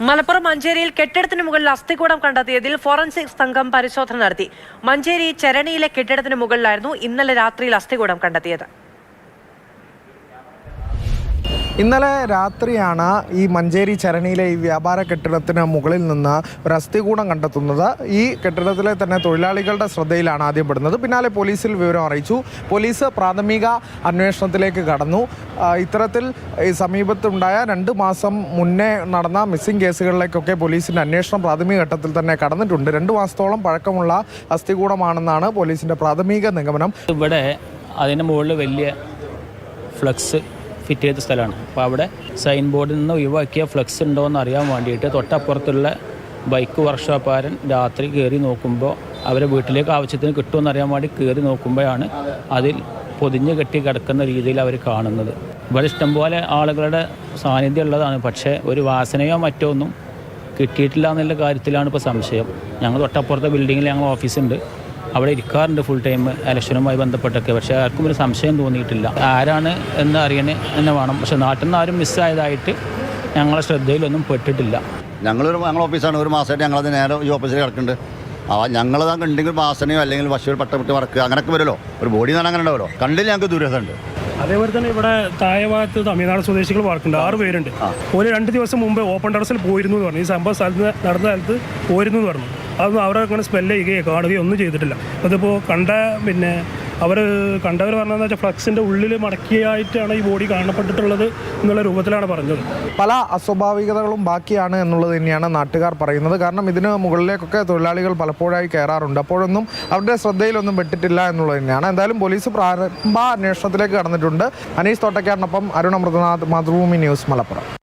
മലപ്പുറം മഞ്ചേരിയിൽ കെട്ടിടത്തിന് മുകളിൽ അസ്ഥികൂടം കണ്ടെത്തിയതിൽ ഫോറൻസിക് സംഘം പരിശോധന നടത്തി. മഞ്ചേരി ചരണിയിലെ കെട്ടിടത്തിന് മുകളിലായിരുന്നു ഇന്നലെ രാത്രിയിൽ അസ്ഥികൂടം കണ്ടെത്തിയത്. ഇന്നലെ രാത്രിയാണ് ഈ മഞ്ചേരി ചരണിയിലെ ഈ വ്യാപാര കെട്ടിടത്തിന് മുകളിൽ നിന്ന് ഒരു അസ്ഥികൂടം കണ്ടെത്തുന്നത്. ഈ കെട്ടിടത്തിലെ തന്നെ തൊഴിലാളികളുടെ ശ്രദ്ധയിലാണ് ആദ്യം പെടുന്നത്. പിന്നാലെ പോലീസിൽ വിവരം അറിയിച്ചു. പോലീസ് പ്രാഥമിക അന്വേഷണത്തിലേക്ക് കടന്നു. ഇത്തരത്തിൽ ഈ സമീപത്തുണ്ടായ 2 മാസം മുന്നേ നടന്ന മിസ്സിംഗ് കേസുകളിലേക്കൊക്കെ പോലീസിൻ്റെ അന്വേഷണം പ്രാഥമിക ഘട്ടത്തിൽ തന്നെ കടന്നിട്ടുണ്ട്. 2 മാസത്തോളം പഴക്കമുള്ള അസ്ഥികൂടമാണെന്നാണ് പോലീസിൻ്റെ പ്രാഥമിക നിഗമനം. ഇവിടെ അതിന് മുകളിൽ വലിയ ഫ്ലക്സ് ഫിറ്റ് ചെയ്ത സ്ഥലമാണ്. അപ്പോൾ അവിടെ സൈൻ ബോർഡിൽ നിന്ന് ഒഴിവാക്കിയ ഫ്ലക്സ് ഉണ്ടോ എന്ന് അറിയാൻ വേണ്ടിയിട്ട് തൊട്ടപ്പുറത്തുള്ള ബൈക്ക് വർക്ക്ഷോപ്പുകാരൻ രാത്രി കയറി നോക്കുമ്പോൾ അവരെ വീട്ടിലേക്ക് ആവശ്യത്തിന് കിട്ടുമെന്ന് അറിയാൻ വേണ്ടി കയറി നോക്കുമ്പോഴാണ് അതിൽ പൊതിഞ്ഞ് കെട്ടി കിടക്കുന്ന രീതിയിൽ അവർ കാണുന്നത്. ഇവിടെ ഇഷ്ടംപോലെ ആളുകളുടെ സാന്നിധ്യം ഉള്ളതാണ്. പക്ഷേ ഒരു വാസനയോ മറ്റോ ഒന്നും കിട്ടിയിട്ടില്ല എന്നുള്ള കാര്യത്തിലാണ് ഇപ്പോൾ സംശയം. ഞങ്ങൾ തൊട്ടപ്പുറത്തെ ബിൽഡിങ്ങിൽ ഞങ്ങൾ ഓഫീസുണ്ട്, അവിടെ ഇരിക്കാറുണ്ട് ഫുൾ ടൈം ഇലക്ഷനുമായി ബന്ധപ്പെട്ടൊക്കെ. പക്ഷേ ആർക്കും ഒരു സംശയം തോന്നിയിട്ടില്ല. ആരാണ് എന്ന് അറിയണേ തന്നെ വേണം. പക്ഷേ നാട്ടിൽ നിന്ന് ആരും മിസ്സായതായിട്ട് ഞങ്ങളെ ശ്രദ്ധയിലൊന്നും പെട്ടിട്ടില്ല. ഞങ്ങൾ ഓഫീസാണ്. ഒരു മാസമായിട്ട് ഞങ്ങളത് നേരെ ഈ ഓഫീസിൽ കിടക്കുന്നുണ്ട്. ഞങ്ങളത് കണ്ടെങ്കിൽ വാസനയോ അല്ലെങ്കിൽ പശുവിൽ പട്ടപ്പെട്ട് വർക്ക് അങ്ങനെയൊക്കെ വരുമല്ലോ. ഒരു ബോഡി തന്നെ അങ്ങനെ ഉണ്ടാവുമല്ലോ. കണ്ടില്ല ഞങ്ങൾക്ക് ദൂരത്തുണ്ട്. അതേപോലെ തന്നെ ഇവിടെ താഴെ ഭാഗത്ത് തമിഴ്നാട് സ്വദേശികൾ വർക്കുണ്ട്. 6 പേരുണ്ട്. ഒരു 2 ദിവസം മുമ്പ് ഓപ്പൺ ടെറസിൽ പോയിരുന്നു എന്ന് പറഞ്ഞു. ഈ സംഭവം നടന്ന സ്ഥലത്ത് പോയിരുന്നു എന്ന് പറഞ്ഞു. അതൊന്നും അവരെ അങ്ങനെ സ്മെല്ല് ചെയ്യുകയോ കാണുകയോ ഒന്നും ചെയ്തിട്ടില്ല. അതിപ്പോൾ അവർ കണ്ടവർ പറഞ്ഞതെന്ന് വെച്ചാൽ ഫ്ലക്സിൻ്റെ ഉള്ളിൽ മടക്കിയായിട്ടാണ് ഈ ബോഡി കാണപ്പെട്ടിട്ടുള്ളത് എന്നുള്ള രൂപത്തിലാണ് പറഞ്ഞത്. പല അസ്വാഭാവികതകളും ബാക്കിയാണ് എന്നുള്ളത് തന്നെയാണ് നാട്ടുകാർ പറയുന്നത്. കാരണം ഇതിന് മുകളിലേക്കൊക്കെ തൊഴിലാളികൾ പലപ്പോഴായി കയറാറുണ്ട്. അപ്പോഴൊന്നും അവരുടെ ശ്രദ്ധയിലൊന്നും പെട്ടിട്ടില്ല എന്നുള്ളത് തന്നെയാണ്. എന്തായാലും പോലീസ് പ്രാരംഭ അന്വേഷണത്തിലേക്ക് കടന്നിട്ടുണ്ട്. അനീസ് തോട്ടക്കാരനൊപ്പം അരുൺ അമൃതനാഥ്, മാതൃഭൂമി ന്യൂസ്, മലപ്പുറം.